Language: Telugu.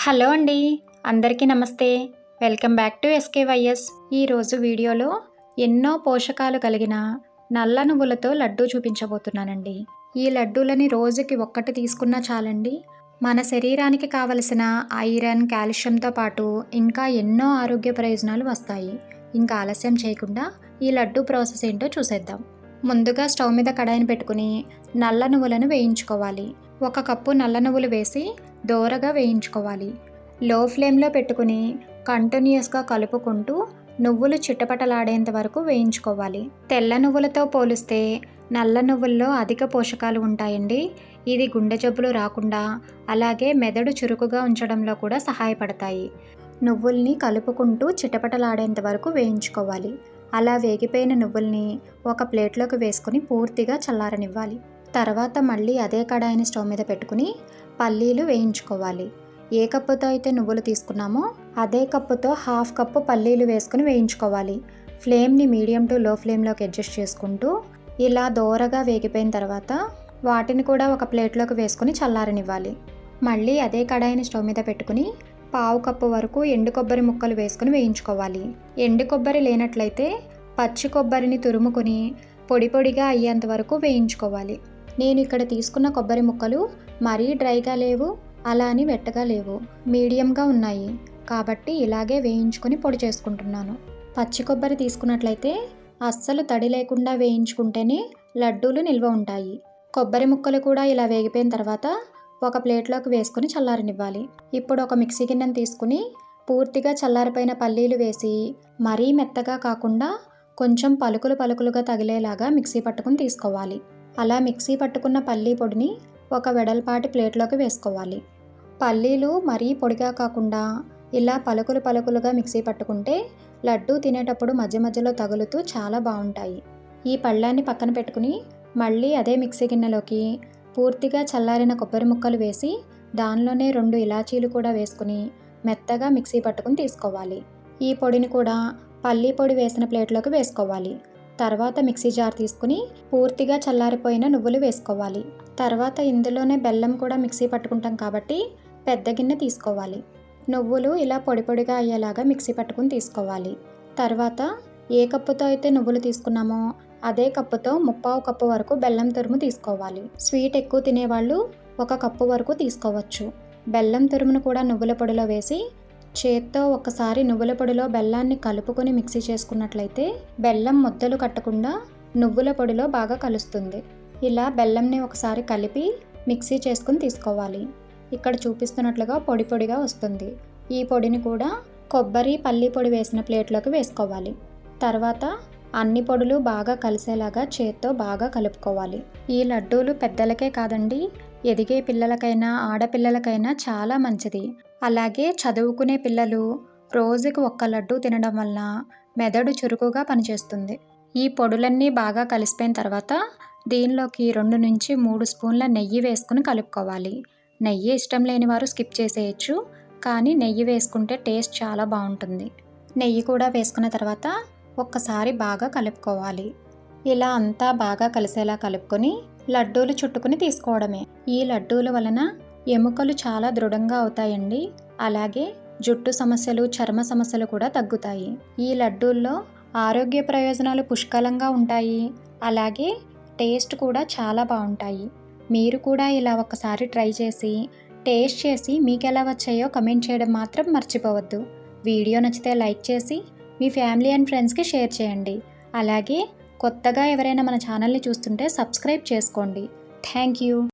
హలో అండి, అందరికీ నమస్తే. Welcome back to SKYS. ఈరోజు వీడియోలో ఎన్నో పోషకాలు కలిగిన నల్ల నువ్వులతో లడ్డూ చూపించబోతున్నానండి. ఈ లడ్డూలని రోజుకి ఒక్కటి తీసుకున్నా చాలండి. మన శరీరానికి కావలసిన ఐరన్, కాల్షియంతో పాటు ఇంకా ఎన్నో ఆరోగ్య ప్రయోజనాలు వస్తాయి. ఇంకా ఆలస్యం చేయకుండా ఈ లడ్డూ ప్రాసెస్ ఏంటో చూసేద్దాం. ముందుగా స్టవ్ మీద కడాయిని పెట్టుకుని నల్ల నువ్వులను వేయించుకోవాలి. 1 కప్పు నల్ల నువ్వులు వేసి దోరగా వేయించుకోవాలి. లో ఫ్లేమ్లో పెట్టుకుని కంటిన్యూస్గా కలుపుకుంటూ నువ్వులు చిటపటలాడేంత వరకు వేయించుకోవాలి. తెల్ల నువ్వులతో పోలిస్తే నల్ల నువ్వుల్లో అధిక పోషకాలు ఉంటాయండి. ఇది గుండె జబ్బులు రాకుండా అలాగే మెదడు చురుకుగా ఉంచడంలో కూడా సహాయపడతాయి. నువ్వుల్ని కలుపుకుంటూ చిటపటలాడేంత వరకు వేయించుకోవాలి. అలా వేగిపోయిన నువ్వుల్ని ఒక ప్లేట్లోకి వేసుకుని పూర్తిగా చల్లారనివ్వాలి. తర్వాత మళ్ళీ అదే కడాయిని స్టవ్ మీద పెట్టుకుని పల్లీలు వేయించుకోవాలి. ఏ కప్పుతో అయితే నువ్వులు తీసుకున్నామో అదే కప్పుతో 1/2 కప్పు పల్లీలు వేసుకుని వేయించుకోవాలి. ఫ్లేమ్ని మీడియం టు లో ఫ్లేమ్లోకి అడ్జస్ట్ చేసుకుంటూ ఇలా దోరగా వేగిపోయిన తర్వాత వాటిని కూడా ఒక ప్లేట్లోకి వేసుకుని చల్లారనివ్వాలి. మళ్ళీ అదే కడాయిని స్టవ్ మీద పెట్టుకుని 1/2 కప్పు వరకు ఎండు కొబ్బరి ముక్కలు వేసుకుని వేయించుకోవాలి. ఎండు కొబ్బరి లేనట్లయితే పచ్చి కొబ్బరిని తురుముకొని పొడి పొడిగా అయ్యేంత వరకు వేయించుకోవాలి. నేను ఇక్కడ తీసుకున్న కొబ్బరి ముక్కలు మరీ డ్రైగా లేవు, అలా అని వెట్టగా లేవు, మీడియంగా ఉన్నాయి. కాబట్టి ఇలాగే వేయించుకొని పొడి చేసుకుంటున్నాను. పచ్చి కొబ్బరి తీసుకున్నట్లయితే అస్సలు తడి లేకుండా వేయించుకుంటేనే లడ్డూలు నిల్వ ఉంటాయి. కొబ్బరి ముక్కలు కూడా ఇలా వేగిపోయిన తర్వాత ఒక ప్లేట్లోకి వేసుకుని చల్లారనివ్వాలి. ఇప్పుడు ఒక మిక్సీ గిన్నెను తీసుకుని పూర్తిగా చల్లారిపోయిన పల్లీలు వేసి మరీ మెత్తగా కాకుండా కొంచెం పలుకులు పలుకులుగా తగిలేలాగా మిక్సీ పట్టుకుని తీసుకోవాలి. అలా మిక్సీ పట్టుకున్న పల్లీ పొడిని ఒక వెడల్పాటి ప్లేట్లోకి వేసుకోవాలి. పల్లీలు మరీ పొడిగా కాకుండా ఇలా పలుకులు పలుకులుగా మిక్సీ పట్టుకుంటే లడ్డూ తినేటప్పుడు మధ్య మధ్యలో తగులుతూ చాలా బాగుంటాయి. ఈ పళ్ళాన్ని పక్కన పెట్టుకుని మళ్ళీ అదే మిక్సీ గిన్నెలోకి పూర్తిగా చల్లారిన కొబ్బరి ముక్కలు వేసి దానిలోనే 2 ఇలాచీలు కూడా వేసుకుని మెత్తగా మిక్సీ పట్టుకుని తీసుకోవాలి. ఈ పొడిని కూడా పల్లీ పొడి వేసిన ప్లేట్లోకి వేసుకోవాలి. తర్వాత మిక్సీ జార్ తీసుకుని పూర్తిగా చల్లారిపోయిన నువ్వులు వేసుకోవాలి. తర్వాత ఇందులోనే బెల్లం కూడా మిక్సీ పట్టుకుంటాం కాబట్టి పెద్ద గిన్నె తీసుకోవాలి. నువ్వులు ఇలా పొడి పొడిగా అయ్యేలాగా మిక్సీ పట్టుకుని తీసుకోవాలి. తర్వాత ఏ కప్పుతో అయితే నువ్వులు తీసుకున్నామో అదే కప్పుతో 1/2 కప్పు వరకు బెల్లం తురుము తీసుకోవాలి. స్వీట్ ఎక్కువ తినేవాళ్ళు 1 కప్పు వరకు తీసుకోవచ్చు. బెల్లం తురుమును కూడా నువ్వుల పొడిలో వేసి చేత్తో ఒకసారి నువ్వుల పొడిలో బెల్లాన్ని కలుపుకొని మిక్సీ చేసుకున్నట్లయితే బెల్లం ముద్దలు కట్టకుండా నువ్వుల పొడిలో బాగా కలుస్తుంది. ఇలా బెల్లంని ఒకసారి కలిపి మిక్సీ చేసుకుని తీసుకోవాలి. ఇక్కడ చూపిస్తున్నట్లుగా పొడి పొడిగా వస్తుంది. ఈ పొడిని కూడా కొబ్బరి, పల్లి పొడి వేసిన ప్లేట్లోకి వేసుకోవాలి. తర్వాత అన్ని పొడులు బాగా కలిసేలాగా చేత్తో బాగా కలుపుకోవాలి. ఈ లడ్డూలు పెద్దలకే కాదండి, ఎదిగే పిల్లలకైనా ఆడపిల్లలకైనా చాలా మంచిది. అలాగే చదువుకునే పిల్లలు రోజుకి 1 లడ్డూ తినడం వల్ల మెదడు చురుకుగా పనిచేస్తుంది. ఈ పొడులన్నీ బాగా కలిసిపోయిన తర్వాత దీనిలోకి 2 నుంచి 3 స్పూన్ల నెయ్యి వేసుకుని కలుపుకోవాలి. నెయ్యి ఇష్టం లేని వారు స్కిప్ చేసేయచ్చు, కానీ నెయ్యి వేసుకుంటే టేస్ట్ చాలా బాగుంటుంది. నెయ్యి కూడా వేసుకున్న తర్వాత ఒక్కసారి బాగా కలుపుకోవాలి. ఇలా అంతా బాగా కలిసేలా కలుపుకొని లడ్డూలు చుట్టుకుని తీసుకోవడమే. ఈ లడ్డూల వలన ఎముకలు చాలా దృఢంగా అవుతాయండి. అలాగే జుట్టు సమస్యలు, చర్మ సమస్యలు కూడా తగ్గుతాయి. ఈ లడ్డూల్లో ఆరోగ్య ప్రయోజనాలు పుష్కలంగా ఉంటాయి. అలాగే టేస్ట్ కూడా చాలా బాగుంటాయి. మీరు కూడా ఇలా ఒకసారి ట్రై చేసి టేస్ట్ చేసి మీకు ఎలా వచ్చాయో కమెంట్ చేయడం మాత్రం మర్చిపోవద్దు. వీడియో నచ్చితే లైక్ చేసి మీ ఫ్యామిలీ అండ్ ఫ్రెండ్స్కి షేర్ చేయండి. అలాగే కొత్తగా ఎవరైనా మన ఛానల్ని చూస్తుంటే సబ్స్క్రైబ్ చేసుకోండి. Thank you.